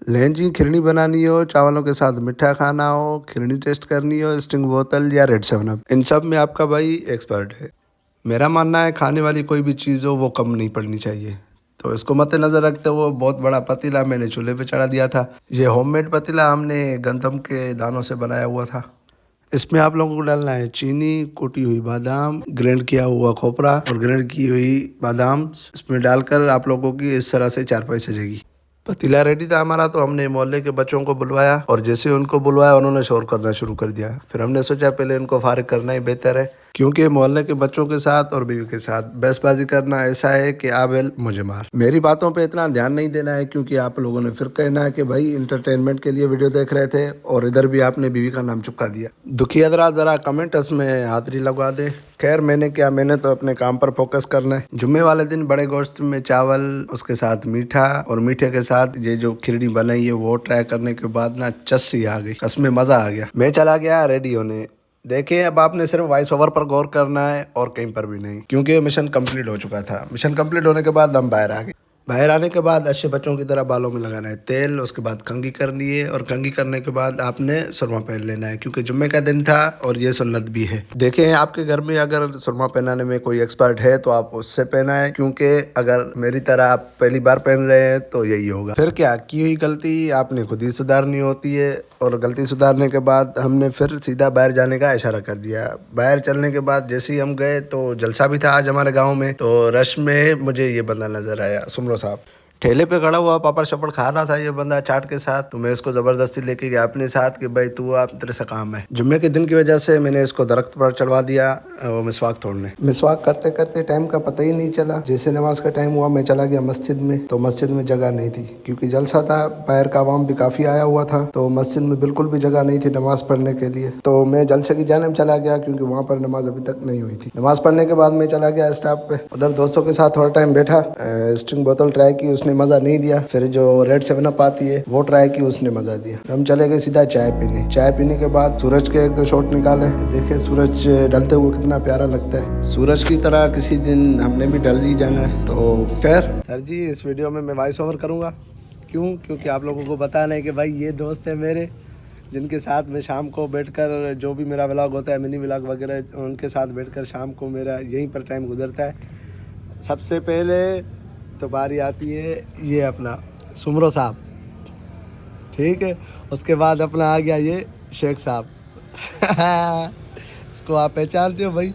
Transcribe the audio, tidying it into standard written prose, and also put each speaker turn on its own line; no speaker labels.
लें जी, खिरनी बनानी हो, चावलों के साथ मीठा खाना हो, खिरनी टेस्ट करनी हो, स्टिंग बोतल या रेड 7 अप, इन सब में आपका भाई एक्सपर्ट है। मेरा मानना है खाने वाली कोई भी चीज़ हो वो कम नहीं पड़नी चाहिए। तो इसको मद्देनज़र रखते हुए बहुत बड़ा पतीला मैंने चूल्हे पे चढ़ा दिया था। ये होममेड पतीला हमने गंदम के दानों से बनाया हुआ था। इसमें आप लोगों को डालना है चीनी, कुटी हुई बादाम, ग्राइंड किया हुआ खोपरा और ग्राइंड की हुई बादाम। इसमें डालकर आप लोगों की इस तरह से चारपाई सजेगी। पतीला रेडी था हमारा, तो हमने मोहल्ले के बच्चों को बुलवाया और जैसे उनको बुलवाया उन्होंने शोर करना शुरू कर दिया। फिर हमने सोचा पहले इनको फारिग करना ही बेहतर है, क्योंकि मोहल्ले के बच्चों के साथ और बीवी के साथ बहसबाजी करना ऐसा है कि आबेल मुझे मार। मेरी बातों पे इतना ध्यान नहीं देना है, क्योंकि आप लोगों ने फिर कहना है कि भाई इंटरटेनमेंट के लिए वीडियो देख रहे थे और इधर भी आपने बीवी का नाम चिपका दिया। दुखिया जरा कमेंट्स में हाजिरी लगवा दे। खैर मैंने क्या, मैंने तो अपने काम पर फोकस करना है। जुम्मे वाले दिन बड़े गोश्त में चावल, उसके साथ मीठा और मीठे के साथ ये जो खिरनी बनाई है वो ट्राई करने के बाद ना चस्सी आ गई, कसमें मज़ा आ गया। मैं चला गया रेडी होने। देखिए अब आपने सिर्फ वॉइस ओवर पर गौर करना है और कहीं पर भी नहीं, क्योंकि मिशन कंप्लीट हो चुका था। मिशन कंप्लीट होने के बाद हम बाहर आ गए। बाहर आने के बाद अच्छे बच्चों की तरह बालों में लगाना है तेल, उसके बाद कंघी करनी है और कंघी करने के बाद आपने सुरमा पहन लेना है, क्योंकि जुम्मे का दिन था और ये सुन्नत भी है। देखें आपके घर में अगर सुरमा पहनाने में कोई एक्सपर्ट है तो आप उससे पहना है, क्योंकि अगर मेरी तरह आप पहली बार पहन रहे हैं तो यही होगा। फिर क्या, की हुई गलती आपने खुद ही सुधारनी होती है और गलती सुधारने के बाद हमने फिर सीधा बाहर जाने का इशारा कर दिया। बाहर चलने के बाद जैसे ही हम गए तो जलसा भी था आज हमारे गाँव में, तो रश में मुझे ये बंदा नजर आया, सुमरो साहब। ठेले पे खड़ा हुआ पापड़ शपड़ खा रहा था ये बंदा चाट के साथ, तो मैं इसको जबरदस्ती लेके गया अपने साथ कि भाई तू आप, तेरे से काम है। जुम्मे के दिन की वजह से मैंने इसको दरख्त पर चढ़वा दिया वो मिसवाक तोड़ने। मिसवाक करते करते टाइम का पता ही नहीं चला। जैसे नमाज का टाइम हुआ मैं चला गया मस्जिद में, तो मस्जिद में जगह नहीं थी, क्योंकि जलसा था, बाहर का आवाम भी काफी आया हुआ था, तो मस्जिद में बिल्कुल भी जगह नहीं थी नमाज पढ़ने के लिए। तो मैं जलसे की जानिब चला गया, क्योंकि वहाँ पर नमाज अभी तक नहीं हुई थी। नमाज पढ़ने के बाद मैं चला गया स्टॉप पे, उधर दोस्तों के साथ थोड़ा टाइम बैठा। स्टिंग बोतल ट्राई की, उसने मजा नहीं दिया। फिर जो रेड 7 अप आती है वो ट्राई की, उसने मजा दिया। हम चले गए सीधा चाय पीने। चाय पीने के बाद सूरज के एक दो शॉट निकाले। देखिए सूरज ढलते हुए कितना प्यारा लगता है। सूरज की तरह किसी दिन हमने भी ढल ही जाना है। तो खैर सर जी, इस वीडियो में मैं वॉइस ओवर करूंगा। क्यों? क्योंकि आप लोगों को बताना है कि भाई ये दोस्त है मेरे, जिनके साथ मैं शाम को बैठकर जो भी मेरा व्लॉग होता है, मिनी व्लॉग वगैरह, उनके साथ बैठकर शाम को मेरा यहीं पर टाइम गुजरता है। सबसे पहले तो बारी आती है ये अपना सुमरो साहब, ठीक है। उसके बाद अपना आ गया ये शेख साहब। इसको आप पहचानते हो भाई?